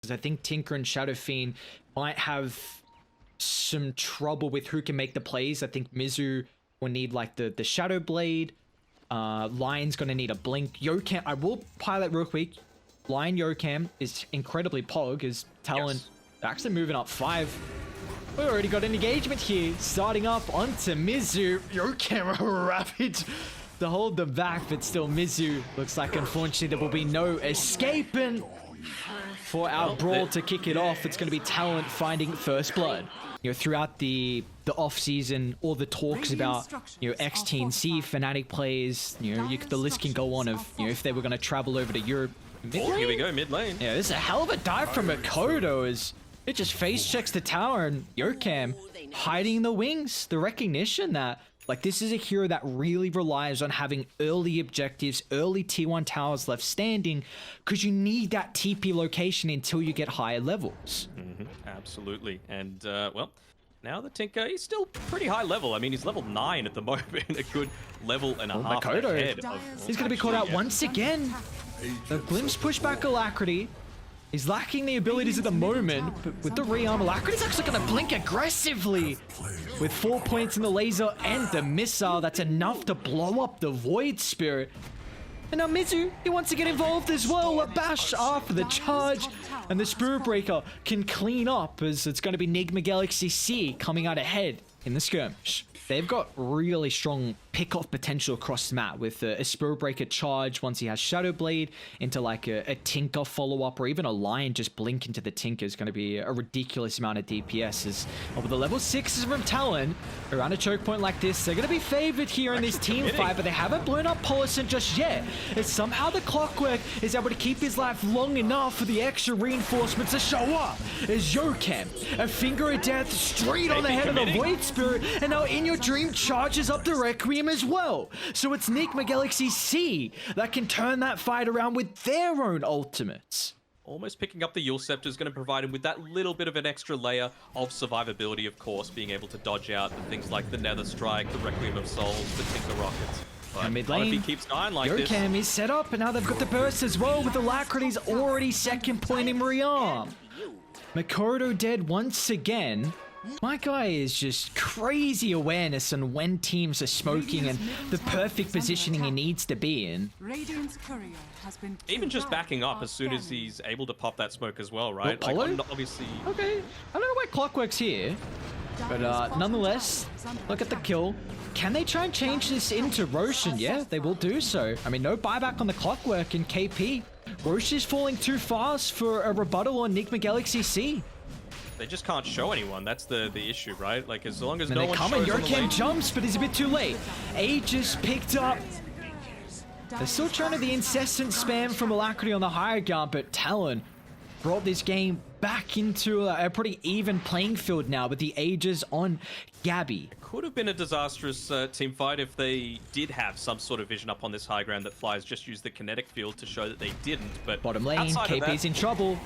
Because I think Tinker and Shadow Fiend might have some trouble with who can make the plays. I think Mizu will need like the Shadow Blade. Lion's gonna need a blink. Yokam, I will pilot real quick. Lion Yokam is incredibly pog as Talon actually moving up 5. We already got an engagement here. Starting up onto Mizu. Yokam Ravage to hold them back, but still Mizu looks like unfortunately there will be no escaping. For our brawl to kick it off, it's going to be Talon finding first blood. You know, throughout the off season, all the talks about, you know, XTNC Fnatic players, you know, the list can go on of, you know, if they were going to travel over to Europe. Oh, here we go, mid lane. Yeah, this is a hell of a dive from Makoto as it just face checks the tower, and Yokam hiding the wings, the recognition that like this is a hero that really relies on having early objectives, early T1 towers left standing, because you need that TP location until you get higher levels. Absolutely. And, well, now the Tinker, he's still pretty high level. I mean, he's level 9 at the moment, a good level and a half Makoto, ahead. He's going to be caught out once again. The Glimpse pushback Alacrity. He's lacking the abilities at the moment, but with the rearm, Alacrity's actually going to blink aggressively. With 4 points in the laser and the missile, that's enough to blow up the Void Spirit. And now Mizu, he wants to get involved as well. A bash after the charge, and the Spirit Breaker can clean up as it's going to be NIGMA Galaxy C coming out ahead in the skirmish. They've got really strong pick-off potential across the map with a Spirit Breaker charge once he has Shadow Blade into like a Tinker follow-up, or even a Lion just blink into the Tinker is going to be a ridiculous amount of DPS. As over the level 6s from Talon, around a choke point like this, they're going to be favored here in this team fight, but they haven't blown up Polisson just yet. As somehow the Clockwork is able to keep his life long enough for the extra reinforcements to show up. As Yokam, a finger of death straight on the head of the Void Spirit, and now In Your Dream charges up the Requiem as well. So it's NIGMA Galaxy C that can turn that fight around with their own ultimates. Almost picking up the Yule Scepter is going to provide him with that little bit of an extra layer of survivability, of course, being able to dodge out the things like the Nether Strike, the Requiem of Souls, the Tinker Rockets. But mid lane, if he keeps dying like this, Yokam is set up, and now they've got the burst as well with Alacrity's already second point in rearm. Makoto dead once again. My guy is just crazy awareness on when teams are smoking and the perfect positioning he needs to be in. Even just backing up as soon as he's able to pop that smoke as well, right? Well, like, obviously. Okay, I don't know why Clockwork's here, but nonetheless, look at the kill. Can they try and change this into Roshan? Yeah, they will do so. I mean, no buyback on the Clockwork in KP. Rosh is falling too fast for a rebuttal on NIGMA Galaxy C. They just can't show anyone. That's the issue, right? Like, as long as and no they one come shows and on the lane. Yokam jumps, but he's a bit too late. Aegis picked up. They're still trying to the incessant spam from Alacrity on the higher ground, but Talon brought this game back into a pretty even playing field now with the Aegis on Gabby. Could have been a disastrous team fight if they did have some sort of vision up on this high ground that Flyers just used the kinetic field to show that they didn't. But bottom lane, KP's in trouble.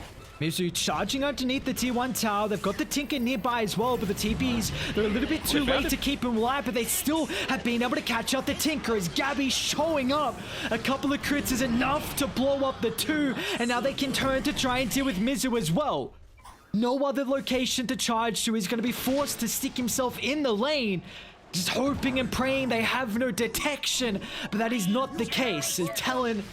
Mizu charging underneath the T1 tower. They've got the Tinker nearby as well, but the TPs, they're a little bit too late to keep him alive, but they still have been able to catch out the Tinker as Gabby showing up. A couple of crits is enough to blow up the 2, and now they can turn to try and deal with Mizu as well. No other location to charge to. He's going to be forced to stick himself in the lane, just hoping and praying they have no detection, but that is not the case. Talon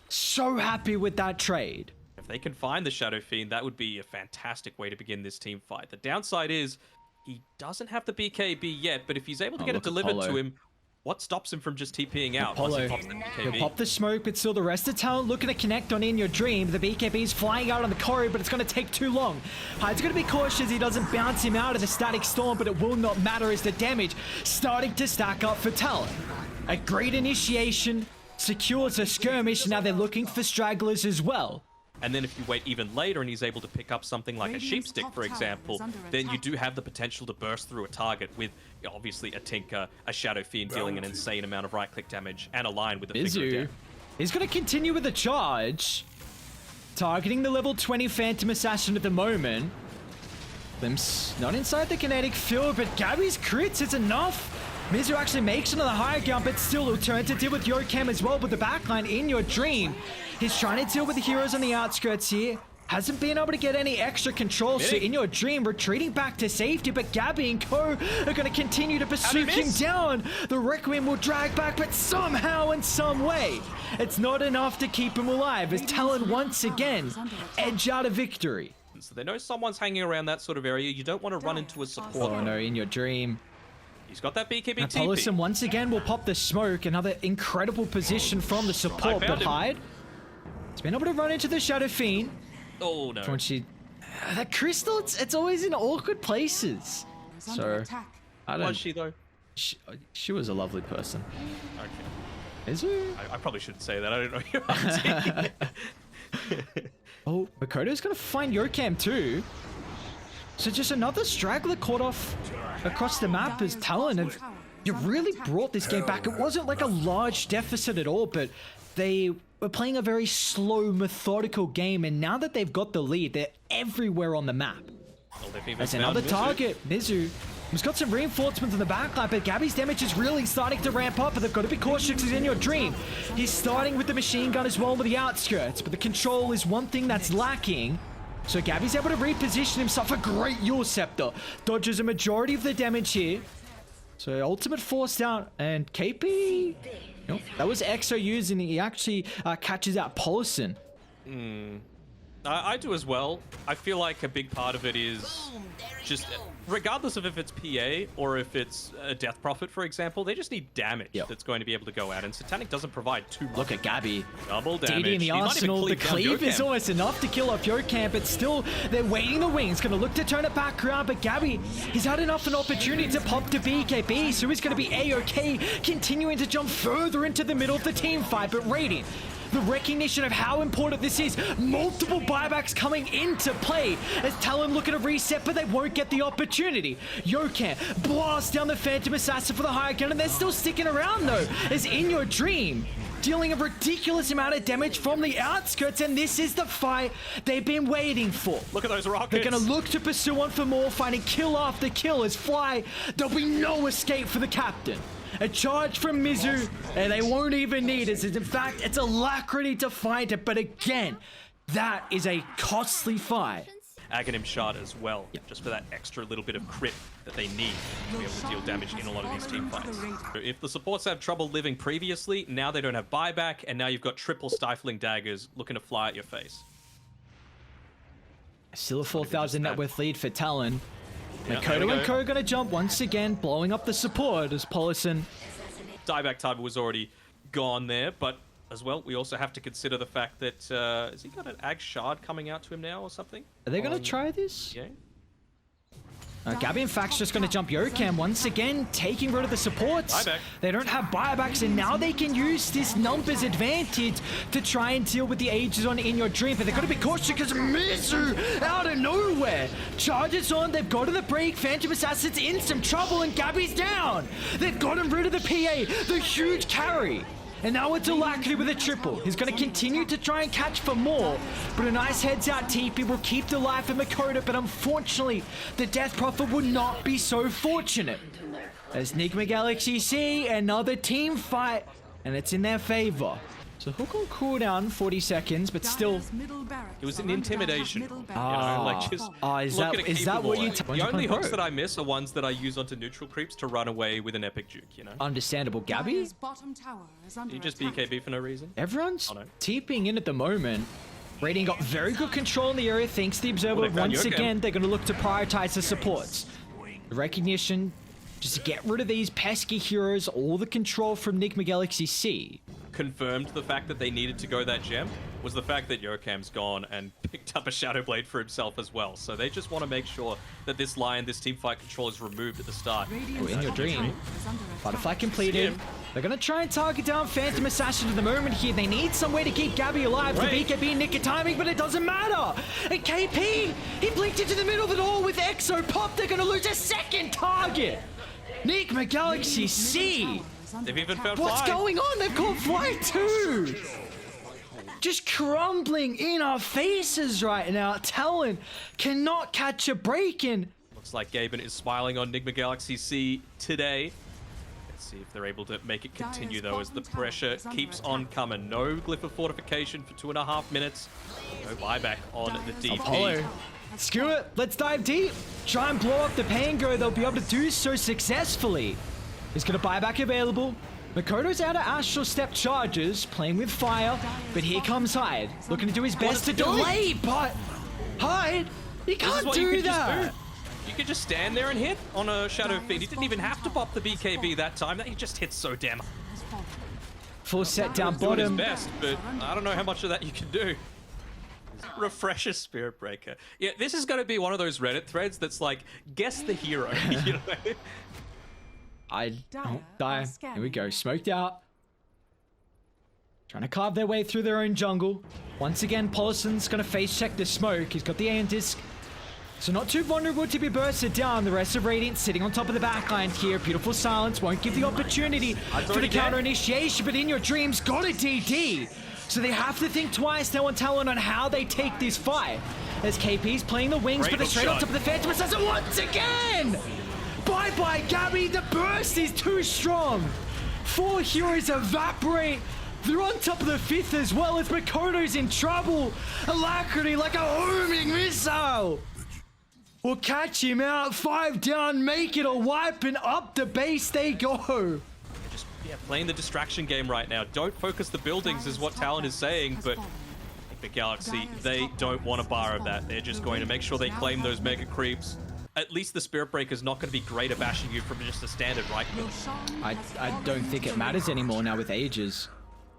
so happy with that trade. If they can find the Shadow Fiend, that would be a fantastic way to begin this team fight. The downside is he doesn't have the BKB yet, but if he's able to get it delivered to him, what stops him from just TPing out once he pops the BKB? He'll pop the smoke, but still the rest of Talon looking to connect on In Your Dream. The BKB is flying out on the corridor, but it's going to take too long. Hyde's going to be cautious he doesn't bounce him out of the Static Storm, but it will not matter as the damage starting to stack up for Talon. A great initiation secures a skirmish, now they're looking for stragglers as well. And then if you wait even later and he's able to pick up something like a Sheepstick, for example, then you do have the potential to burst through a target with, obviously, a Tinker, a Shadow Fiend dealing an insane amount of right-click damage, and a Lion with a finger of death. He's going to continue with the charge, targeting the level 20 Phantom Assassin at the moment. Glimpse not inside the kinetic field, but Gabby's crits is enough. Mizu actually makes it on the higher ground, but still will turn to deal with Yokam as well with the backline In Your Dream. He's trying to deal with the heroes on the outskirts here. hasn't been able to get any extra control. So in your dream, retreating back to safety, but Gabby and co are going to continue to pursue him down. The Requiem will drag back, but somehow in some way, it's not enough to keep him alive as Talon once again edge out a victory. So they know someone's hanging around that sort of area. You don't want to run into a support. Oh no, in your dream. He's got that BKB TP. Paulison once again will pop the smoke. Another incredible position from the support, but Hyde. He's been able to run into the Shadow Fiend. Oh no. When she... That crystal, it's always in awkward places. So, I don't... Was she though? She was a lovely person. Okay. Is her? I probably shouldn't say that. I don't know your Oh, Makoto's gonna find Yokam too. So just another straggler caught off across the map as Talon have you really brought this game back. It wasn't like a large deficit at all, but they were playing a very slow, methodical game, and now that they've got the lead, they're everywhere on the map. There's another target, Mizu. He's got some reinforcements in the backline, but Gabby's damage is really starting to ramp up, but they've got to be cautious because he's in your dream. He's starting with the machine gun as well with the outskirts, but the control is one thing that's lacking. So Gabby's able to reposition himself. A great Yule Scepter. Dodges a majority of the damage here. So ultimate forced out, and KP... Nope, that was Exo using. He actually catches out Paulison. I do as well. I feel like a big part of it is just, regardless of if it's PA or if it's a Death Prophet, for example, they just need damage that's going to be able to go out, and Satanic doesn't provide too much. Look at Gabby. Double damage. DD in the He's not even arsenal. The cleave is Yokam. almost enough to kill off Yokam, but still, they're waiting the wings. Going to look to turn it back around, but Gabby, he's had enough an opportunity to pop to BKB, so he's going to be A-OK, continuing to jump further into the middle of the team fight, but Radiant, the recognition of how important this is. Multiple buybacks coming into play as Talon looking to reset, but they won't get the opportunity. Yokam blasts down the Phantom Assassin for the high gun, and they're still sticking around though, as in your dream, dealing a ridiculous amount of damage from the outskirts, and this is the fight they've been waiting for. Look at those rockets. They're going to look to pursue on for more, finding kill after kill as Fly. There'll be no escape for the captain. A charge from Mizu, and they won't even need it. In fact, it's alacrity to find it, but again, that is a costly fight. Aghanim shot as well, just for that extra little bit of crit that they need to be able to deal damage in a lot of these team fights. So if the supports have trouble living previously, now they don't have buyback, and now you've got triple stifling daggers looking to fly at your face. Still a 4,000 net worth lead for Talon. Yeah, Makoto and Co are gonna jump once again, blowing up the support as Paulison. Dieback time was already gone there, but as well, we also have to consider the fact that has he got an Ag Shard coming out to him now or something? Are they gonna try this? Yeah. Gabby, in fact, just going to jump Yokam once again, taking rid of the supports. Buyback. They don't have buybacks, and now they can use this numbers advantage to try and deal with the Aegis on In Your Dream. But they've got to be cautious because Mizu, out of nowhere, charges on. They've got to the break. Phantom Assassin's in some trouble, and Gabby's down. They've gotten rid of the PA, the huge carry. And now it's Alacrity with a triple. He's going to continue to try and catch for more, but a nice heads out TP will keep the life of Makoto, but unfortunately, the Death Prophet would not be so fortunate. As NIGMA Galaxy see another team fight, and it's in their favor. So hook on cooldown, 40 seconds, but still... It was an intimidation. Is that what you... The only hooks that I miss are ones that I use onto neutral creeps to run away with an epic juke, you know? Understandable. Gabby? You just BKB for no reason? Everyone's TPing in at the moment. Radiant got very good control in the area thanks to the Observer. Once again, they're going to look to prioritize the supports. The recognition, just to get rid of these pesky heroes, all the control from NIGMA Galaxy C. Confirmed the fact that they needed to go that gem was the fact that Yokam's gone and picked up a Shadow Blade for himself as well. So they just want to make sure that this line, this team fight control is removed at the start. Oh, In Your Dream. Butterfly completed. They're going to try and target down Phantom Assassin at the moment here. They need some way to keep Gabby alive. The BKB nick of timing, but it doesn't matter. And KP, he blinked into the middle of it all with Exo Pop. They're going to lose a second target. NIGMA Galaxy C. They've even found What's Fly. going on? They've caught Fly too. Just crumbling in our faces right now. Talon cannot catch a break in. Looks like Gaben is smiling on NIGMA Galaxy C today. Let's see if they're able to make it continue, though, as the pressure keeps on coming. No Glyph of Fortification for 2.5 minutes. No buyback on the DP. Apollo, screw it. Let's dive deep. Try and blow up the Pango. They'll be able to do so successfully. He's got a buyback available. Makoto's out of Astral Step charges, playing with fire, but here comes Hyde, looking to do his best to delay, but Hyde, he can't do that. You could just stand there and hit on a Shadow Fiend. He didn't even have to pop the BKB that time. That he just hit so damn. Full set down He's doing his bottom. best, but I don't know how much of that you can do. Refresher Spirit Breaker. Yeah, this is going to be one of those Reddit threads that's like, guess the hero. You know? I don't die. Here we go. Smoked out. Trying to carve their way through their own jungle. Once again, Polison's going to face check the smoke. He's got the Aeon Disc. So not too vulnerable to be bursted down. The rest of Radiant sitting on top of the backline here. Beautiful silence. Won't give the opportunity for the counter initiation, but in your dreams, got a DD. So they have to think twice now on Talon on how they take this fight. As KP's playing the wings, but they're straight on top of the Phantom Assassin once again. Bye-bye, Gabby. The burst is too strong. 4 heroes evaporate. They're on top of the 5th as well as Makoto's in trouble. Alacrity like a homing missile. We'll catch him out. 5 down, make it a wipe, and up the base they go. Just playing the distraction game right now. Don't focus the buildings is what Talon is saying, but I think the Galaxy, they don't want a bar of that. They're just going to make sure they claim those mega creeps. At least the Spirit Breaker is not going to be great at bashing you from just a standard right click. I don't think it matters anymore now with Aegis.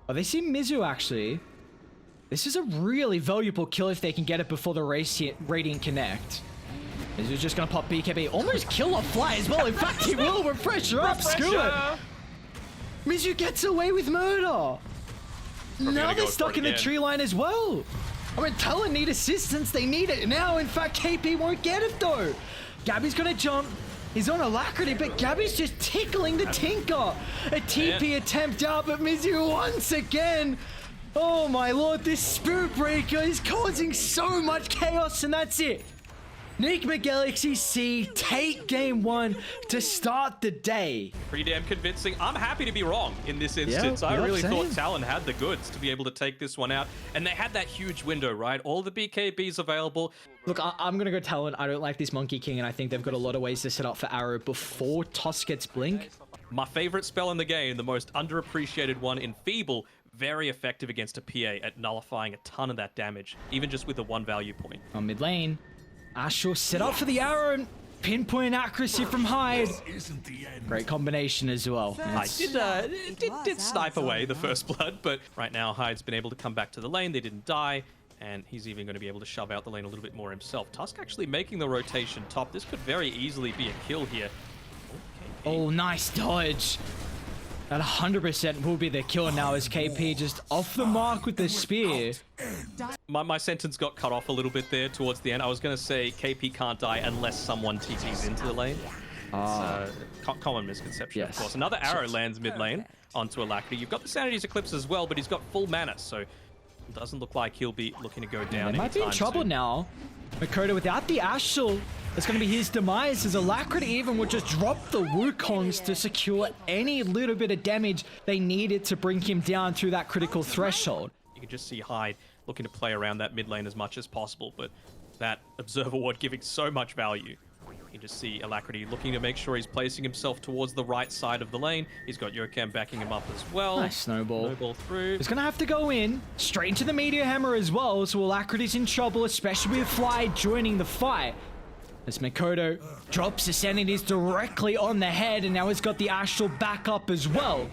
Oh, they see Mizu actually. This is a really valuable kill if they can get it before the Radiant connect. Mizu's just going to pop BKB. Almost kill a fly as well. In fact, he will. Refresher up. Screw it. Mizu gets away with murder. Now they're stuck in the tree line as well. I mean, Talon need assistance. They need it now. In fact, KP won't get it though. Gabby's going to jump. He's on Alacrity, but Gabby's just tickling the Tinker. A TP attempt out, but Mizu once again. Oh my lord, this Spirit Breaker is causing so much chaos, and that's it. NIGMA Galaxy C take game 1 to start the day. Pretty damn convincing. I'm happy to be wrong in this instance. I really thought Talon had the goods to be able to take this one out. And they had that huge window, right? All the BKBs available. Look, I'm going to go Talon. I don't like this Monkey King, and I think they've got a lot of ways to set up for Arrow before Toss gets Blink. My favorite spell in the game, the most underappreciated one in Feeble, very effective against a PA at nullifying a ton of that damage, even just with a 1 value point. On mid lane, Astral set up for the arrow and pinpoint accuracy from Hyde. Great combination as well. Hyde did snipe away the first blood, but right now Hyde's been able to come back to the lane. They didn't die, and he's even going to be able to shove out the lane a little bit more himself. Tusk actually making the rotation top. This could very easily be a kill here. Oh, nice dodge. That 100% will be the kill now as KP just off the mark with the spear. My sentence got cut off a little bit there towards the end. I was going to say KP can't die unless someone TTs into the lane. Common misconception, of course. Another arrow lands mid lane onto Alacrity. You've got the Sanity's Eclipse as well, but he's got full mana, so it doesn't look like he'll be looking to go down. They might be in trouble now. Makoto without the Astral, it's going to be his demise as Alacrity even would just drop the Wukongs to secure any little bit of damage they needed to bring him down through that critical threshold. You can just see Hyde looking to play around that mid lane as much as possible, but that Observer Ward giving so much value. You just see Alacrity looking to make sure he's placing himself towards the right side of the lane. He's got Yokam backing him up as well. Nice snowball. Snowball through. He's going to have to go in straight into the Meteor Hammer as well, so Alacrity's in trouble, especially with Fly joining the fight. As Makoto drops the Sanities directly on the head, and now he's got the Astral back up as well.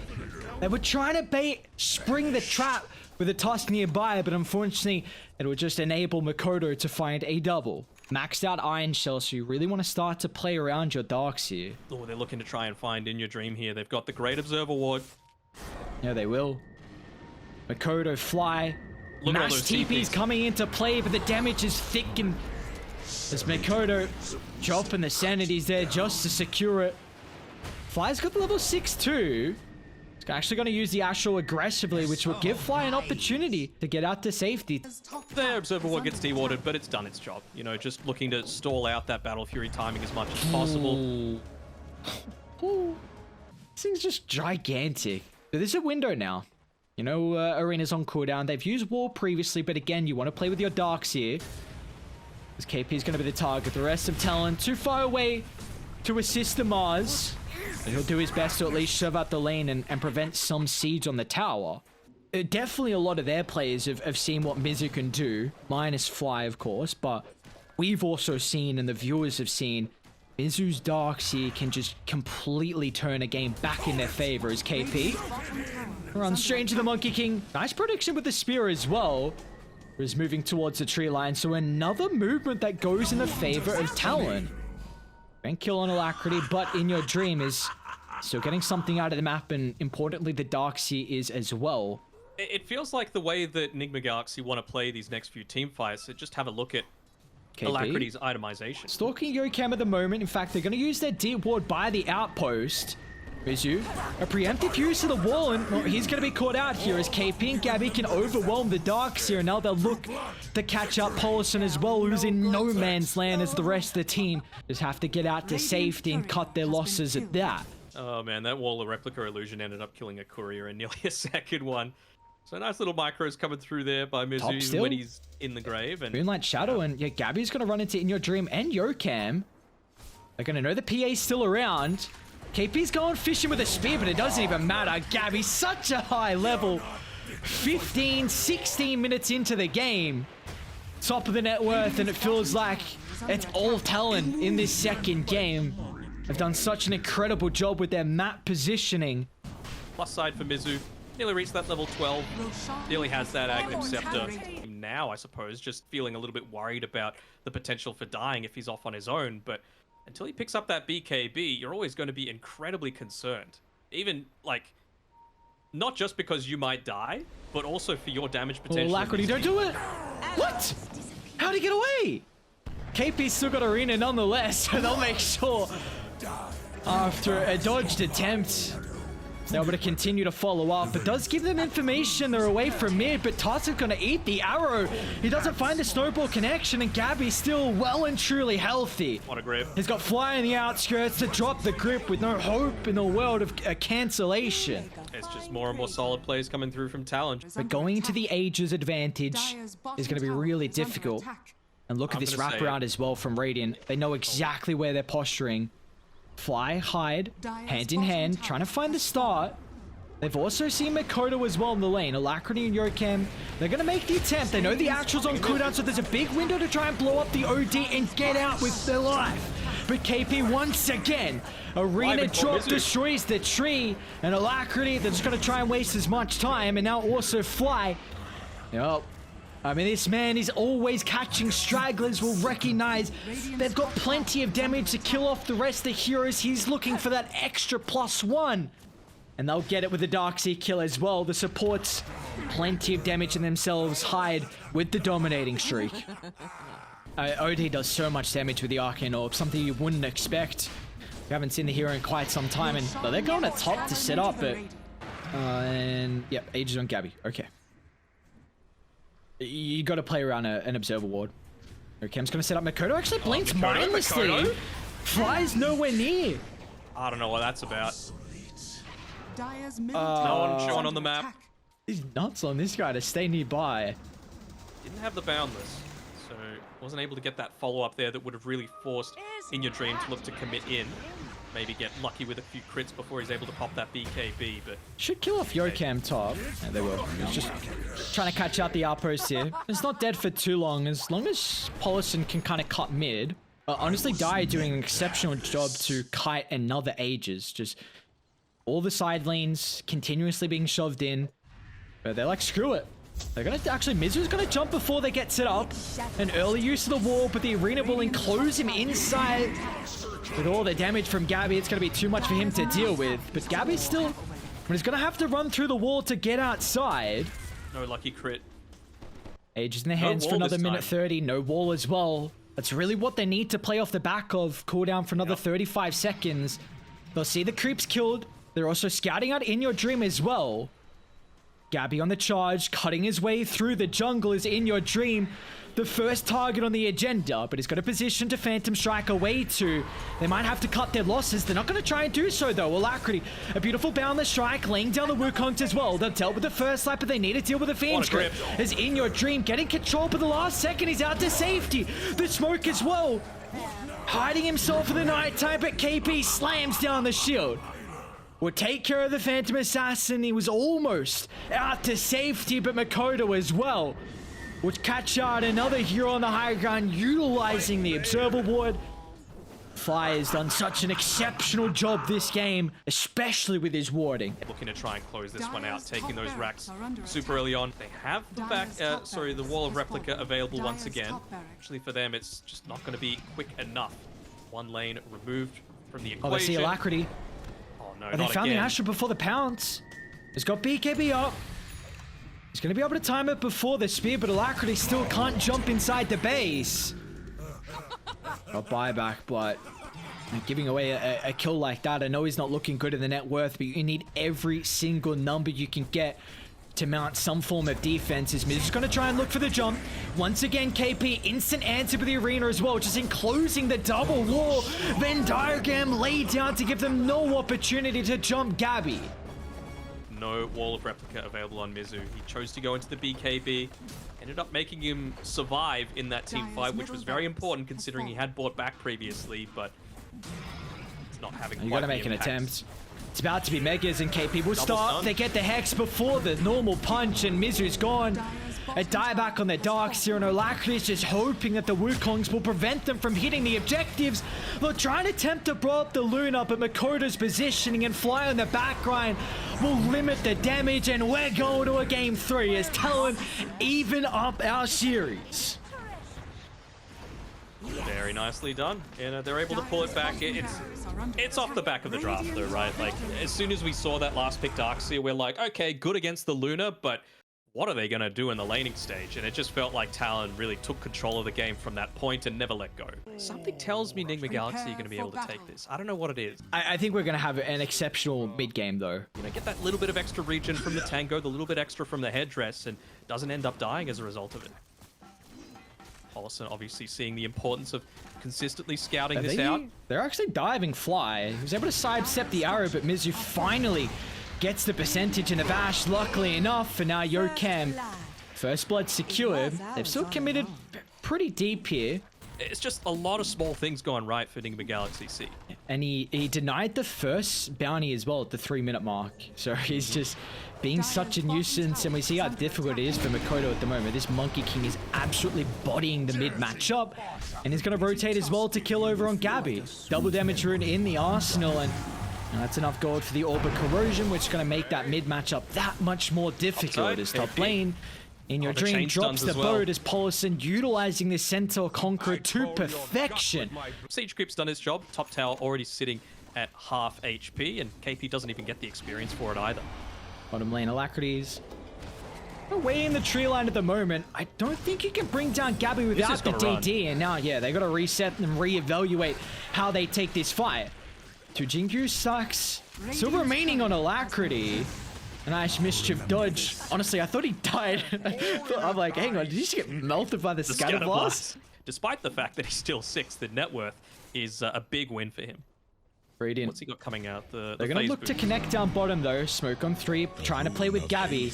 They were trying to spring the trap with a Tusk nearby, but unfortunately, it would just enable Makoto to find a double. Maxed out Iron Shell, so you really want to start to play around your darks here. Oh, they're looking to try and find In Your Dream here. They've got the Great Observer Ward. Yeah, they will. Makoto Fly. Mass TP's coming into play, but the damage is thick, and as Makoto dropping the Sanities there just to secure it. Fly's got the level 6 too. He's actually going to use the Astral aggressively, which will give Fly an opportunity to get out to safety. The Observer Ward gets dewarded, but it's done its job. You know, just looking to stall out that Battle Fury timing as much as possible. This thing's just gigantic. But there's a window now. You know, Arena's on cooldown. They've used Wall previously, but again, you want to play with your Darks here. This KP is going to be the target. The rest of Talon too far away to assist the Mars. And he'll do his best to at least shove out the lane and prevent some siege on the tower. Definitely a lot of their players have seen what Mizu can do. Minus Fly, of course, but we've also seen, and the viewers have seen, Mizu's Darks here can just completely turn a game back in their favor as KP runs straight into the Monkey King. Nice prediction with the spear as well. Is moving towards the tree line, so another movement that goes in the favor of Talon. Bank kill on Alacrity, but In Your Dream is still getting something out of the map, and importantly, the Darkseer is as well. It feels like the way that Nigma Galaxy want to play these next few team fights, so just have a look at Alacrity's itemization. Stalking Yokam at the moment. In fact, they're going to use their deep ward by the outpost. Mizu, a preemptive use of the wall, and well, he's going to be caught out here as KP and Gabby can overwhelm the Darkseer. Now they'll look to catch up Paulson as well, who's in no man's land as the rest of the team just have to get out to safety and cut their losses at that. Oh man, that wall of replica illusion ended up killing a courier in nearly a second one. So nice little micros coming through there by Mizu when he's in the grave. And Moonlight Shadow, and yeah, Gabby's going to run into In Your Dream and Yokam. They're going to know the PA's still around. KP's going fishing with a spear, but it doesn't even matter. Gabby, such a high level. 15, 16 minutes into the game. Top of the net worth, and it feels like it's all Talon in this second game. They've done such an incredible job with their map positioning. Plus side for Mizu. Nearly reached that level 12. Nearly has that Aghanim Scepter. Now, I suppose, just feeling a little bit worried about the potential for dying if he's off on his own, but until he picks up that BKB, you're always going to be incredibly concerned. Even, like, not just because you might die, but also for your damage potential. Oh, Alacrity, don't do it! What? How'd he get away? KP's still got Arena nonetheless, so they'll make sure after a dodged attempt, they're able to continue to follow up. It does give them information. They're away from mid, but Tarson's going to eat the arrow. He doesn't find the snowball connection, and Gabby's still well and truly healthy. What a grip. He's got Fly in the outskirts to drop the grip with no hope in the world of a cancellation. It's just more and more solid plays coming through from Talon. But going into the Aegis advantage is going to be really difficult. And look at this wraparound as well from Radiant. They know exactly where they're posturing. Fly, hide, hand in hand, trying to find the start. They've also seen Makoto as well in the lane. Alacrity and Yokam, they're going to make the attempt. They know the actual's on cooldown, so there's a big window to try and blow up the OD and get out with their life. But KP once again, Arena drop destroys the tree, and Alacrity, they're just going to try and waste as much time, and now also Fly. Yep. I mean, this man is always catching stragglers, will recognize they've got plenty of damage to kill off the rest of the heroes. He's looking for that extra +1. And they'll get it with the Darkseer kill as well. The supports, plenty of damage in themselves, hide with the dominating streak. OD does so much damage with the Arcane Orb, something you wouldn't expect. We haven't seen the hero in quite some time, and they're going to top to set up, but... and, yep, Aegis on Gabby. Okay. You got to play around an Observer Ward. Yokam's going to set up. Makoto actually blinks mindlessly. Flies nowhere near. I don't know what that's about. No one showing on the map. He's nuts on this guy to stay nearby. Didn't have the Boundless, so wasn't able to get that follow-up there that would have really forced In Your Dream to look to commit in. Maybe get lucky with a few crits before he's able to pop that BKB, but... Should kill off Yokam top. Yeah, they will. He's just trying to catch out the outpost here. It's not dead for too long as Paulson can kind of cut mid. Honestly, Dai doing an exceptional job to kite another Aegis. Just all the side lanes continuously being shoved in. But they're like, screw it. They're going to actually, Mizu's going to jump before they get set up. An early use of the wall, but the Arena will enclose him inside. With all the damage from Gabby, it's going to be too much for him to deal with. But Gabby's still... But he's going to have to run through the wall to get outside. No lucky crit. Aegis in their hands for another minute 30. No wall as well. That's really what they need to play off the back of. Cooldown for another 35 seconds. They'll see the creeps killed. They're also scouting out In Your Dream as well. Gabby on the charge, cutting his way through. The jungle is In Your Dream, the first target on the agenda, but he's got a position to Phantom Strike away to. They might have to cut their losses. They're not going to try and do so, though. Alacrity, a beautiful boundless strike, laying down the Wukongs as well. They've dealt with the first lap, but they need to deal with the Fiend's Grip. As In Your Dream getting control, but the last second, he's out to safety. The smoke as well, hiding himself for the nighttime, but KP slams down the shield. Will take care of the Phantom Assassin. He was almost out to safety, but Makoto as well would catch out another hero on the high ground, utilizing the Observer Ward. Fly has done such an exceptional job this game, especially with his warding. Looking to try and close this one out, taking those racks super early on. They have the wall of replica available once again. Actually, for them, it's just not going to be quick enough. One lane removed from the equation. Oh, they see Alacrity. No, they found the Astra before the pounce. He's got BKB up. He's going to be able to time it before the spear, but Alacrity still can't jump inside the base. A buyback, but giving away a kill like that, I know he's not looking good in the net worth, but you need every single number you can get to mount some form of defense. Is just going to try and look for the jump. Once again, KP, instant answer for the arena as well, just enclosing the double wall. Venn diagram laid down to give them no opportunity to jump Gabby. No wall of replica available on Mizu. He chose to go into the BKB. Ended up making him survive in that team fight, which was very important considering he had bought back previously, but it's not having You gotta make an attempt. It's about to be Megas, and KP will start. They get the Hex before the normal punch, and Mizu's gone. A dieback on the Darks here, and Alacrity is just hoping that the Wukongs will prevent them from hitting the objectives. They'll try and attempt to blow up the Luna, but Makoto's positioning and Fly on the backline will limit the damage, and we're going to a game 3 as TALON even up our series. Very nicely done. And they're able to pull it back. It's off the back of the draft, though, right? Like, as soon as we saw that last pick Darkseer, we're like, okay, good against the Luna, but what are they going to do in the laning stage? And it just felt like TALON really took control of the game from that point and never let go. Something tells me NIGMA Galaxy are going to be able to take this. I don't know what it is. I think we're going to have an exceptional mid-game, though. You know, get that little bit of extra regen from the Tango, the little bit extra from the headdress, and doesn't end up dying as a result of it. Paulson obviously seeing the importance of consistently scouting this out. They're actually diving Fly. He was able to sidestep the arrow, but Mizu finally gets the percentage in the Vash, luckily enough, and now Yokem, first blood secured. They've still committed pretty deep here. It's just a lot of small things going right for NIGMA Galaxy C. And he denied the first bounty as well at the 3-minute mark. So he's just being such a nuisance, and we see how difficult it is for Makoto at the moment. This Monkey King is absolutely bodying the mid matchup, and he's going to rotate as well to kill over on Gabby. Double damage rune in the arsenal, and that's enough gold for the Orb of Corrosion, which is going to make that mid matchup that much more difficult. As top lane, In Your Dream drops the boat as Paulson utilizing this Centaur Conqueror to perfection. Siege Creep's done his job. Top tower already sitting at half HP, and KP doesn't even get the experience for it either. Bottom lane Alacrities away in the tree line at the moment. I don't think you can bring down Gabby without the DD, and now, yeah, they got to reset and reevaluate how they take this fight. Tujinku sucks. Still remaining on Alacrity. A nice mischief dodge. Honestly, I thought he died. I'm like, hang on, did he just get melted by the scatter blast? Despite the fact that he's still 6th, the net worth is a big win for him. Radiant. What's he got coming out? They're going to look to connect down bottom, though. Smoke on 3, trying to play with Gabby.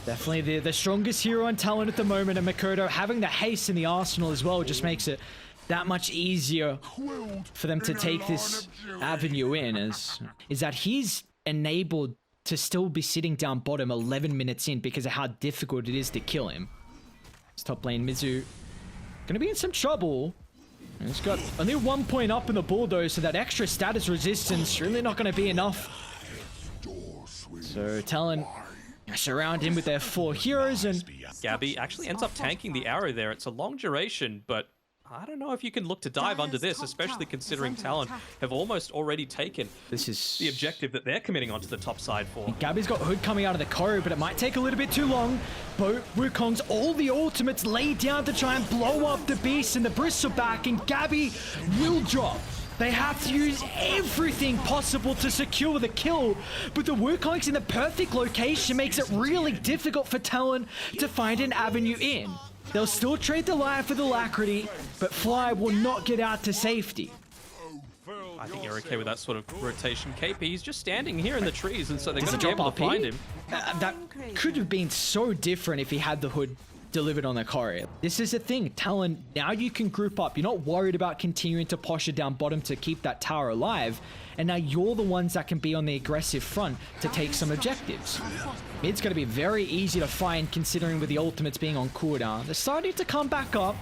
Definitely the strongest hero on TALON at the moment, and Makoto having the haste in the arsenal as well just makes it that much easier for them to take this avenue in. Is that he's enabled to still be sitting down bottom 11 minutes in because of how difficult it is to kill him. This top lane Mizu going to be in some trouble. He's got only 1 point up in the ball, though, so that extra status resistance really not going to be enough. So TALON surround him with their 4 heroes, and Gabby actually ends up tanking the arrow there. It's a long duration, but I don't know if you can look to dive under this, especially considering TALON have almost already taken the objective that they're committing onto the top side for. Gabby's got Hood coming out of the Koro, but it might take a little bit too long. Both Wukongs, all the ultimates laid down to try and blow up the beast and the Bristleback, and Gabby will drop They have to use everything possible to secure the kill, but the Wukong's in the perfect location makes it really difficult for Talon to find an avenue in. They'll still trade the life for the Alacrity, but Fly will not get out to safety. I think you're okay with that sort of rotation. KP, he's just standing here in the trees, and so they're going to be drop able to RP? find him. That could have been so different if he had the hood delivered on the courier. This is the thing, Talon, now you can group up. You're not worried about continuing to posture down bottom to keep that tower alive, and now you're the ones that can be on the aggressive front to take some objectives. Mid's going to be very easy to find considering with the ultimates being on cooldown. They're starting to come back up,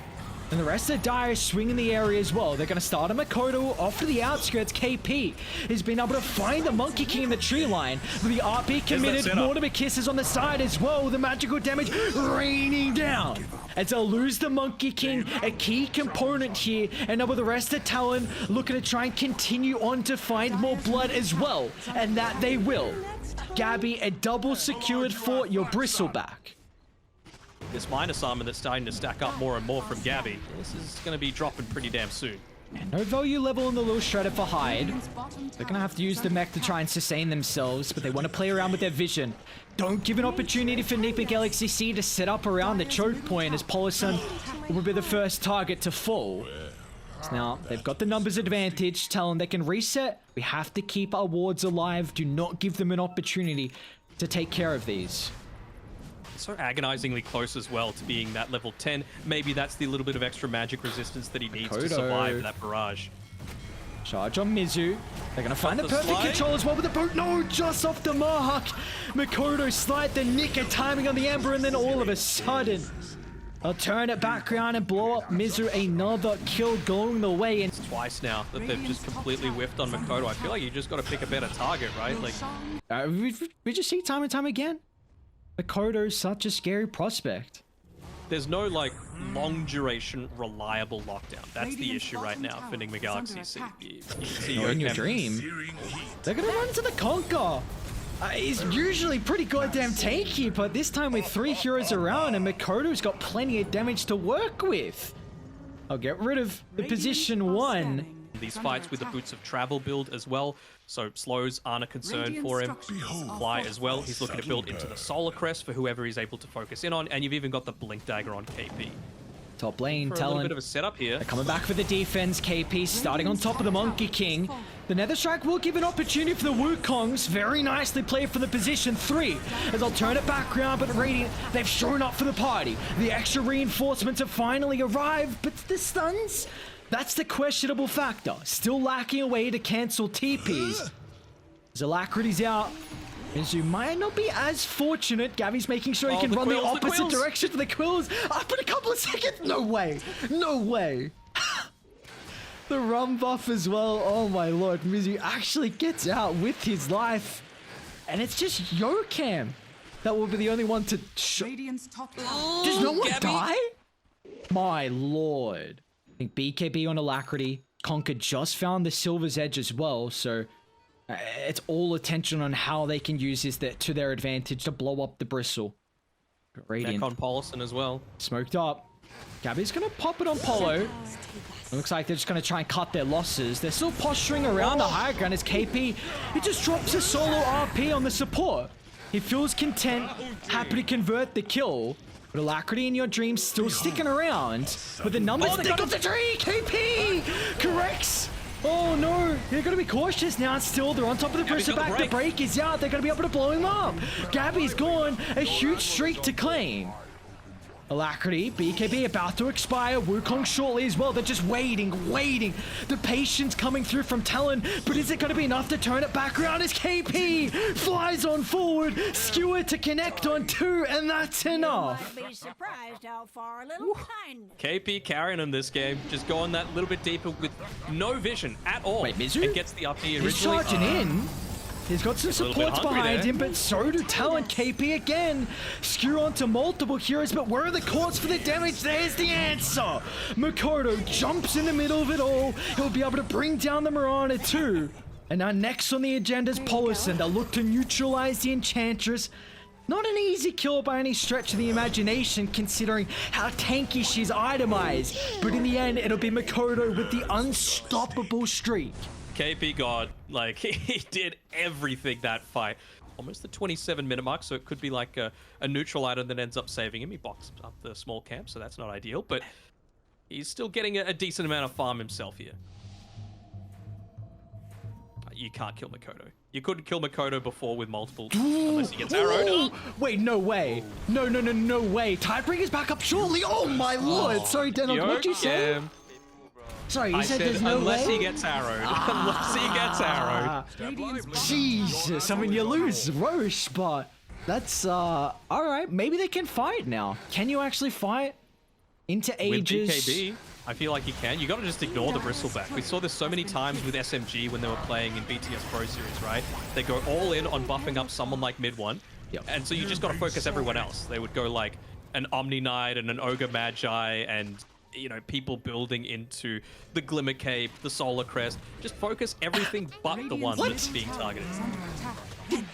and the rest of the Dire swing in the area as well. They're going to start a Makoto off to the outskirts. KP has been able to find the Monkey King in the tree line. With the RP committed, Mortimer Kisses on the side as well. The magical damage raining down. As they'll lose the Monkey King, a key component here. And now with the rest of Talon looking to try and continue on to find more blood as well. And that they will. Gabby, a double secured for your Bristleback. This minus armor that's starting to stack up more and more from Gabby. This is going to be dropping pretty damn soon. And no value level in the little shredder for Hyde. They're going to have to use the mech to try and sustain themselves, but they want to play around with their vision. Don't give an opportunity for NIGMA Galaxy C to set up around the choke point, as Polison will be the first target to fall. So now, they've got the numbers advantage. Talon, they can reset. We have to keep our wards alive. Do not give them an opportunity to take care of these. So agonizingly close as well to being that level 10. Maybe that's the little bit of extra magic resistance that he needs to survive that barrage. Charge on Mizu. They're going to find the perfect slide. control as well with the boot. No, just off the mark. Makoto slide the nick and timing on the Ember, and then all of a sudden, they'll turn it back around and blow up Mizu. Another kill going the way. And It's twice now that they've just completely whiffed on Makoto. I feel like you just got to pick a better target, right? Like, we just see time and time again. Makoto's such a scary prospect. there's no like long duration reliable lockdown. That's the issue right now for NIGMA Galaxy C. You see In your dream, they're gonna run to the Conquer. He's usually pretty goddamn tanky, but this time with 3 heroes around and Makoto's got plenty of damage to work with. I'll get rid of the position 1. These fights with the Boots of Travel build as well, so slows aren't a concern for him. Fly as well, he's looking to build into the Solar Crest for whoever he's able to focus in on, and you've even got the Blink Dagger on KP. Top lane, For a Talon. little bit of a setup here. They're coming back for the defense. KP starting on top of the Monkey King. The Nether Strike will give an opportunity for the Wukongs. Very nicely played for the position 3. As I'll turn it back around, but Radiant, they've shown up for the party. The extra reinforcements have finally arrived, but the stuns? That's the questionable factor. Still lacking a way to cancel TPs. Alacrity's out. Mizu might not be as fortunate. Gabby's making sure he can run the opposite direction for the Quills. Up in a couple of seconds. No way. No way. The rum buff as well. Oh my lord. Mizu actually gets out with his life. And it's just Yokam that will be the only one to... Does no one die? My lord. I think BKB on Alacrity. Conquer just found the Silver's Edge as well, so... it's all attention on how they can use this to their advantage to blow up the Bristle. Radiant. Back on Polison as well. Smoked up. Gabby's going to pop it on Polo. It looks like they're just going to try and cut their losses. They're still posturing around the high ground as KP, he just drops a solo RP on the support. He feels content, happy to convert the kill. But Alacrity in your dreams still sticking around. But the numbers stick off the tree! KP corrects! Oh no, they're going to be cautious now still. They're on top of the Bristle back. The break is out. They're going to be able to blow him up. Gabby's gone. A huge streak to claim. Alacrity, BKB about to expire. Wukong shortly as well. They're just waiting. The patience coming through from Talon. But is it going to be enough to turn it back around as KP flies on forward. Skewer to connect on 2, and that's enough. Be surprised how far a little kindness. KP carrying him this game, just going that little bit deeper with no vision at all. Wait, Mizu? And gets the up here He's charging in. He's got some supports behind him, but so do Talon. KP again. Skew onto multiple heroes, but where are the courts for the damage? There's the answer. Makoto jumps in the middle of it all. He'll be able to bring down the Mirana too. And now next on the agenda is Polison. They'll look to neutralize the Enchantress. Not an easy kill by any stretch of the imagination, considering how tanky she's itemized. But in the end, it'll be Makoto with the unstoppable streak. KP God, like, he did everything that fight. Almost the 27-minute mark, so it could be like a neutral item that ends up saving him. He boxed up the small camp, so that's not ideal, but he's still getting a decent amount of farm himself here. You can't kill Makoto. You couldn't kill Makoto before with multiple, unless he gets arrowed. Wait, no way. No way. Tidebreaker's back up shortly. Oh my lord. Sorry, Danog, what'd you say? Sorry, you said there's no unless way? he gets arrowed. Unless he gets arrowed. Jesus, I mean, you lose Roche, but that's, alright. Maybe they can fight now. Can you actually fight into ages? With BKB, I feel like you can. You gotta just ignore the bristleback. We saw this so many times with SMG when they were playing in BTS Pro Series, right? They go all in on buffing up someone like mid one, and so you just gotta focus everyone else. They would go like an Omni Knight and an Ogre Magi and, you know, people building into the Glimmer Cape, the Solar Crest. Just focus everything but the one that's being targeted.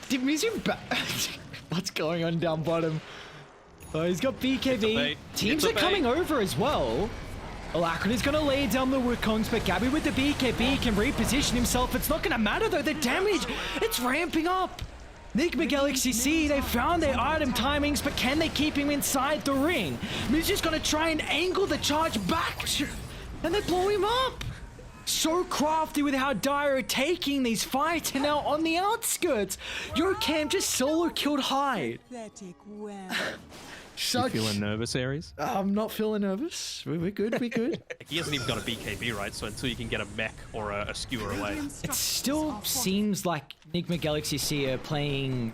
Did Mizu What's going on down bottom? Oh, he's got BKB. Teams are coming over as well. Alacrity's gonna lay down the Wukongs, but Gabby with the BKB can reposition himself. It's not gonna matter though, the damage, it's ramping up. NIGMA Galaxy C, they found their item timings, but can they keep him inside the ring? Mizu's gonna try and angle the charge back, and they blow him up. So crafty with how Dire are taking these fights, and now on the outskirts, Yocam just solo killed Hyde. You feeling nervous, Aries? I'm not feeling nervous. We're good, we're good. He hasn't even got a BKB, right? So until you can get a mech or a skewer away. It still seems like NIGMA Galaxy C are playing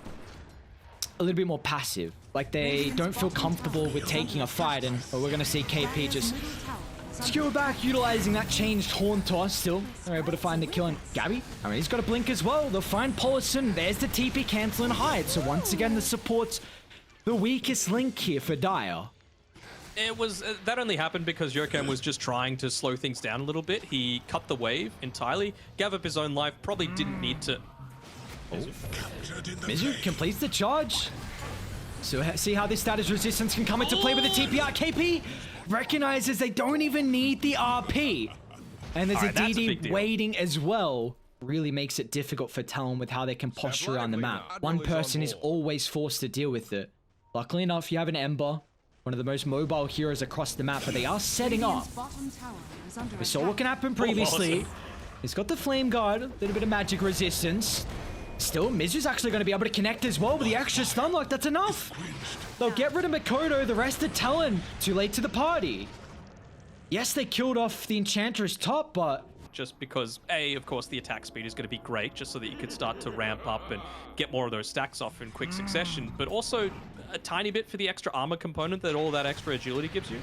a little bit more passive. Like they don't feel comfortable with taking a fight, and we're going to see KP just skewer back, utilizing that changed horn toss. Still, they're able to find the kill. And Gabby, I mean, he's got a blink as well. They'll find Paulison. There's the TP cancel and hide. So once again, the support's the weakest link here for Dire. It was that only happened because Yocam was just trying to slow things down a little bit. He cut the wave entirely, gave up his own life, probably didn't need to. Mizu completes the charge. So see how this status resistance can come into play with the TPR. KP recognizes they don't even need the RP. And there's a DD waiting as well. Really makes it difficult for Talon with how they can posture around the map. One person is always forced to deal with it. Luckily enough, you have an Ember, one of the most mobile heroes across the map, but they are setting up. We saw what can happen previously. He's got the Flame Guard, a little bit of magic resistance. Still, Mizu's actually going to be able to connect as well with the extra stun lock. That's enough. They'll get rid of Makoto, the rest of Talon. Too late to the party. Yes, they killed off the Enchantress top, but just because, A, of course, the attack speed is going to be great, just so that you could start to ramp up and get more of those stacks off in quick succession, but also a tiny bit for the extra armor component that all that extra agility gives you.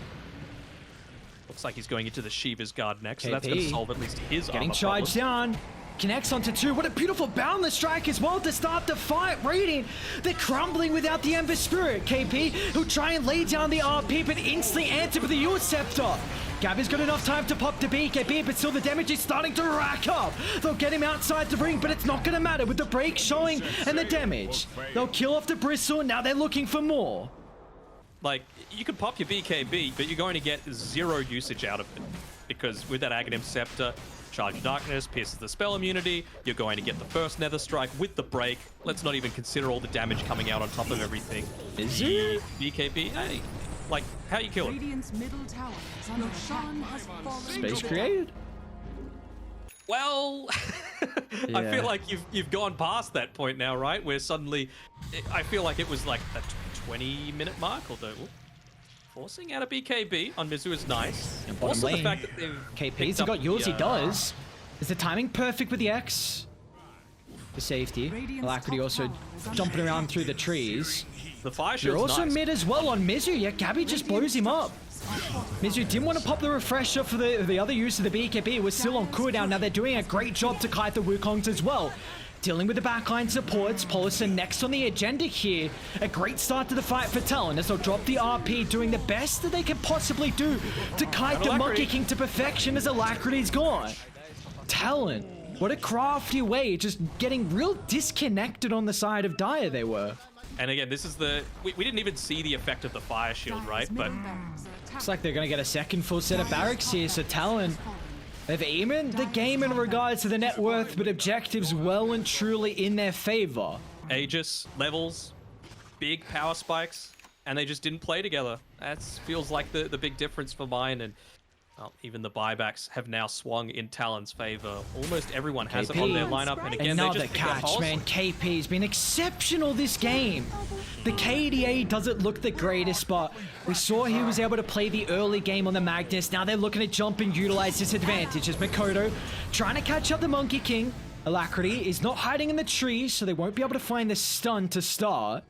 Looks like he's going into the Shiva's Guard next, so that's going to solve at least his armor getting charged down. Connects onto two. What a beautiful boundless strike as well to start the fight. Radiant, they're crumbling without the Ember Spirit. KP, who'll try and lay down the RP, but instantly answer with the Eul Scepter. Gabby's got enough time to pop the BKB, but still the damage is starting to rack up. They'll get him outside the ring, but it's not going to matter with the break showing and the damage. They'll kill off the Bristle, and now they're looking for more. Like, you could pop your BKB, but you're going to get zero usage out of it. Because with that Aghanim Scepter, Charge of Darkness, pierces the spell immunity, you're going to get the first Nether Strike with the break. Let's not even consider all the damage coming out on top of everything. Is it? BKB, hey, like, how you kill it? Space created? Well, I feel like you've gone past that point now, right? Where suddenly, I feel like it was like a 20-minute mark, although forcing out a BKB on Mizu is nice. And also lane, the fact that they've KP's got yours, he does. Is the timing perfect with the X? For safety. Alacrity also jumping around through the trees. The fire shield's You're also nice. mid as well on Mizu. Yeah, Gabby just blows him up. Mizu didn't want to pop the refresher for the other use of the BKB. It was still on cooldown. Now they're doing a great job to kite the Wukongs as well. Dealing with the backline supports. Paulison next on the agenda here. A great start to the fight for Talon as they'll drop the RP, doing the best that they can possibly do to kite the Monkey King to perfection as Alacrity's gone. Talon, what a crafty way, just getting real disconnected on the side of Dire they were. And again, this is the... We didn't even see the effect of the fire shield, right? But Looks like they're going to get a second full set of barracks here, so Talon, they've evened the game in regards to the net worth, but objectives well and truly in their favor. Aegis, levels, big power spikes, and they just didn't play together. That feels like the big difference for mine, and well, even the buybacks have now swung in Talon's favor. Almost everyone has it on their lineup, and again, they Another just pick up catch, pulse. man. KP's been exceptional this game. The KDA doesn't look the greatest, but we saw he was able to play the early game on the Magnus. Now they're looking to jump and utilize this advantage as Makoto trying to catch up the Monkey King. Alacrity is not hiding in the trees, so they won't be able to find the stun to start.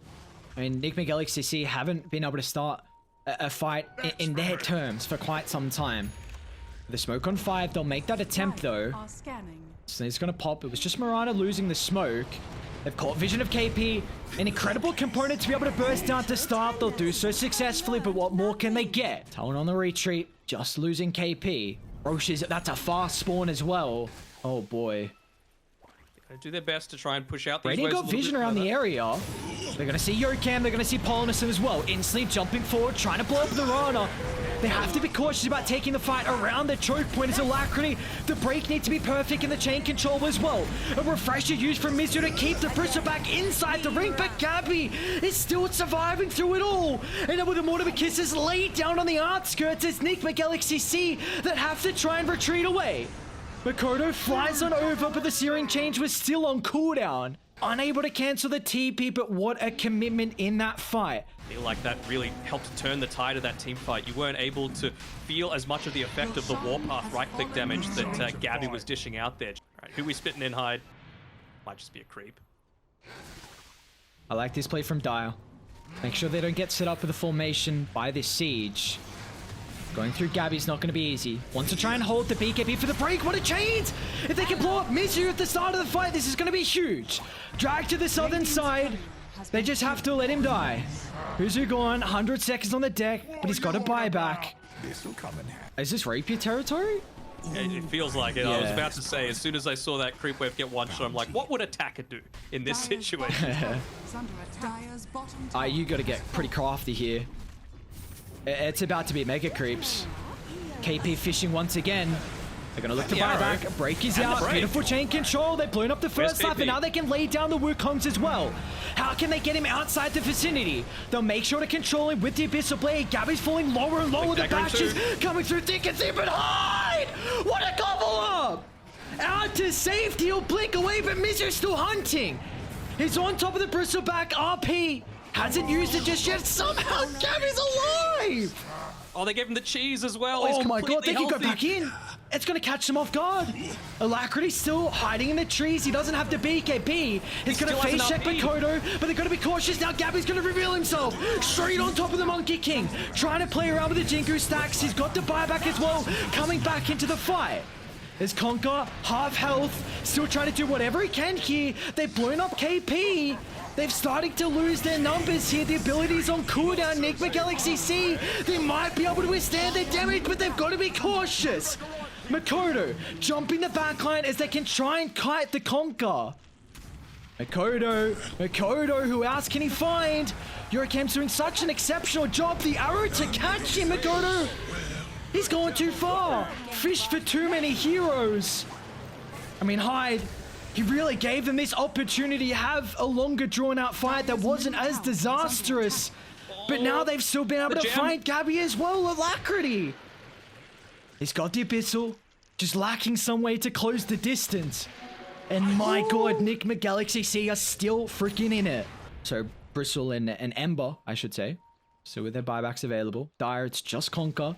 I mean, NIGMA Galaxy haven't been able to start a fight in their terms for quite some time. The smoke on 5, they'll make that attempt though. So it's gonna pop. It was just Mirana losing the smoke. They've caught vision of KP. An incredible component to be able to burst down to start. They'll do so successfully, but what more can they get? Talon on the retreat, just losing KP. Roche, that's a fast spawn as well. Oh boy. They do their best to try and push out these Radiant waves got vision around the area. They're going to see Yokam. They're going to see Polynison as well. Instantly jumping forward, trying to blow up the Rana. They have to be cautious about taking the fight around the choke point as Alacrity. The break needs to be perfect in the chain control as well. A refresher used from Mizu to keep the Bristleback inside the ring, but Gabby is still surviving through it all. And then with the Mortimer Kisses laid down on the outskirts, it's NIGMA Galaxy C that have to try and retreat away. Makoto flies on over, but the Searing Change was still on cooldown. Unable to cancel the TP, but what a commitment in that fight. I feel like that really helped turn the tide of that team fight. You weren't able to feel as much of the effect of the Warpath right-click damage that Gabby was dishing out there. All right, who we spitting in hide? Might just be a creep. I like this play from Dial. Make sure they don't get set up with a formation by this siege. Going through Gabby's not going to be easy. Wants to try and hold the BKB for the break. What a chains! If they can blow up Mizu at the start of the fight, this is going to be huge. Drag to the southern side. They just have to let him die. Mizu gone. 100 seconds on the deck, but he's got a buyback. Is this rapier territory? It feels like it. Yeah. I was about to say, as soon as I saw that creep wave get one shot, I'm like, what would Attacker do in this situation? You got to get pretty crafty here. It's about to be mega creeps. KP fishing once again. They're going to look to buy back. Break is out. Beautiful chain control. They've blown up the first life, and now they can lay down the Wukongs as well. How can they get him outside the vicinity? They'll make sure to control him with the Abyssal Blade. Gabby's falling lower and lower. The batches coming through thick and thin, but hide! What a gobble up! Out to safety. He'll blink away, but Mizu's still hunting. He's on top of the Bristleback. RP hasn't used it just yet. Somehow Gabby's alive! Oh, they gave him the cheese as well. Oh my god, they can go back in. It's going to catch them off guard. Alacrity's still hiding in the trees. He doesn't have the BKB. He's going to face check Makoto, but they're going to be cautious now. Gabby's going to reveal himself straight on top of the Monkey King. Trying to play around with the Jingu stacks. He's got the buyback as well. Coming back into the fight. There's Conker, half health, still trying to do whatever he can here. They've blown up KP. They've started to lose their numbers here. The ability's on cooldown. NIGMA Galaxy C, they might be able to withstand their damage, but they've got to be cautious. Makoto jumping the backline as they can try and kite the Conker. Makoto, who else can he find? Yokam's doing such an exceptional job. The arrow to catch him, Makoto. He's going too far. Fish for too many heroes. I mean, Hyde, he really gave them this opportunity to have a longer drawn-out fight that wasn't as disastrous. But now they've still been able to find Gabby as well. Alacrity. He's got the Abyssal, just lacking some way to close the distance. And my god, NIGMA Galaxy C are still freaking in it. So, Bristle and Ember, I should say. So with their buybacks available. Dire, it's just Conker.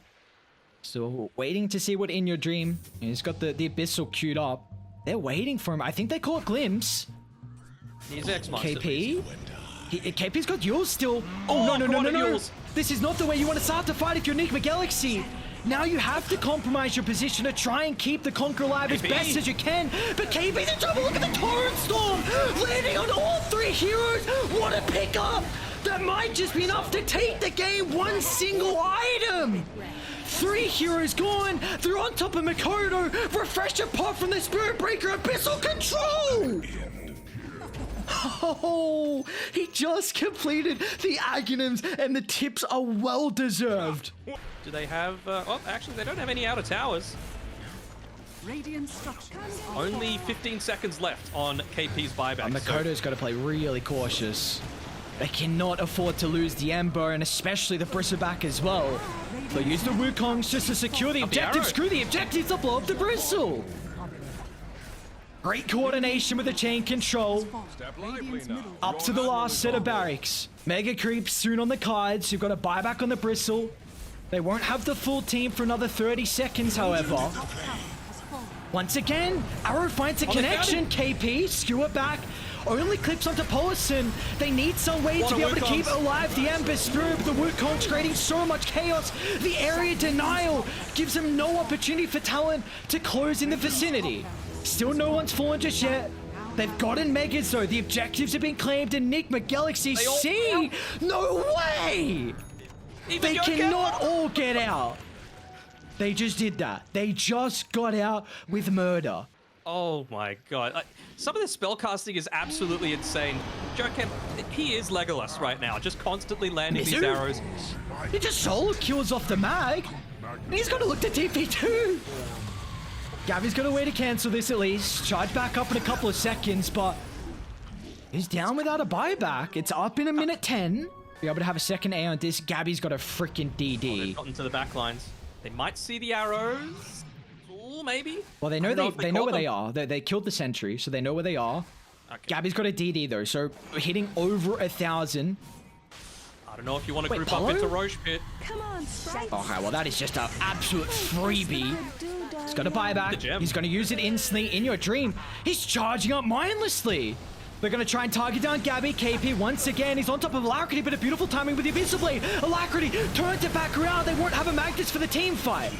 So waiting to see what In Your Dream. And he's got the Abyssal queued up. They're waiting for him. I think they caught Glimpse. He's X-Monster. KP? KP's got yours still. Oh, no. This is not the way you want to start the fight if you're NIGMA Galaxy. Now you have to compromise your position to try and keep the Conqueror alive as best as you can. But KP's in trouble. Look at the Torrent Storm landing on all three heroes. What a pickup. That might just be enough to take the game. One single item. 3 heroes gone. They're on top of Makoto. Refresher pop from the Spirit Breaker. Abyssal control. Oh, he just completed the Aghanims, and the tips are well deserved. Do they have... oh, actually, they don't have any outer towers. Radiant structures. Only 15 seconds left on KP's buyback. And Makoto's got to play really cautious. They cannot afford to lose the Ember, and especially the Bristleback as well. They'll use the Wukongs just to secure the objective. Screw the objectives to blow up the Bristle. Great coordination with the chain control. Up to the last set of barracks. Mega creeps soon on the cards. You've got a buyback on the Bristle. They won't have the full team for another 30 seconds, however. Once again, Arrow finds a connection. KP, skewer back. Only clips onto Polison. They need some way to be able to keep alive the Ember Spirit. The Wukong's creating so much chaos. The area denial gives them no opportunity for Talon to close in the vicinity. Still no one's fallen just yet. They've gotten Megas though. The objectives have been claimed in NIGMA Galaxy C. No way! They cannot all get out. They just did that. They just got out with murder. Oh my god. Some of the spellcasting is absolutely insane. Joken, he is Legolas right now, just constantly landing these arrows. He just solo kills off the mag. And he's got to look to TP too. Gabby's got a way to cancel this at least. Charge back up in a couple of seconds, but he's down without a buyback. It's up in a minute 10. Be able to have a second A on this. Gabby's got a freaking DD. Oh, they've gotten to the back lines. They might see the arrows. Ooh, maybe. Well, they know they know where they are. They killed the sentry, so they know where they are. Okay. Gabby's got a DD though, so hitting over 1,000. I don't know if you want to group up into Roche Pit. Come on, Sprite. Okay, well that is just an absolute freebie. He's got a buyback. He's going to use it instantly in your dream. He's charging up mindlessly. They're going to try and target down Gabby. KP once again. He's on top of Alacrity, but a beautiful timing with the Abyssal Blade. Alacrity turns it back around. They won't have a Magnus for the team fight.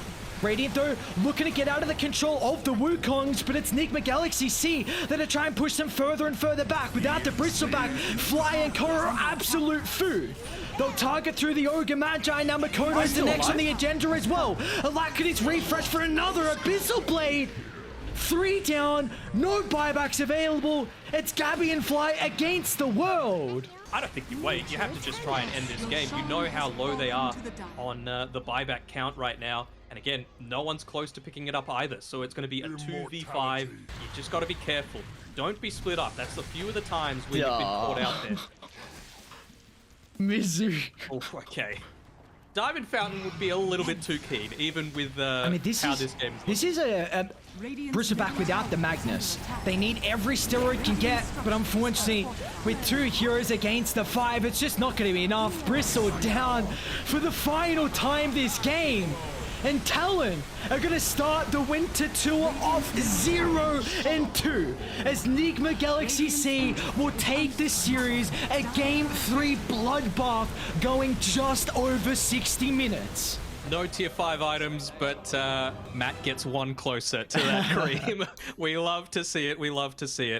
Radiant, though, looking to get out of the control of the Wukongs, but it's NIGMA Galaxy C that are trying to push them further and further back. Without the Bristleback, Fly and Koro are absolute food. They'll target through the Ogre Magi. Now Makoto's the next on the agenda as well. Alacrity's refresh for another Abyssal Blade. 3 down, no buybacks available. It's Gabby and Fly against the world. I don't think you wait. You have to just try and end this game. You know how low they are on the buyback count right now. And again, no one's close to picking it up either. So it's going to be a 2v5. You just got to be careful. Don't be split up. That's a few of the times where you've been caught out there. Misery. Oh, okay. Diamond Fountain would be a little bit too keen, even with how this game is. This is a Bristleback without the Magnus. They need every steroid can get, but unfortunately, with 2 heroes against the 5, it's just not going to be enough. Bristle down for the final time this game. And Talon are going to start the winter tour off 0-2 as NIGMA Galaxy C will take this series a Game 3 bloodbath going just over 60 minutes. No tier 5 items, but Matt gets one closer to that cream. We love to see it. We love to see it.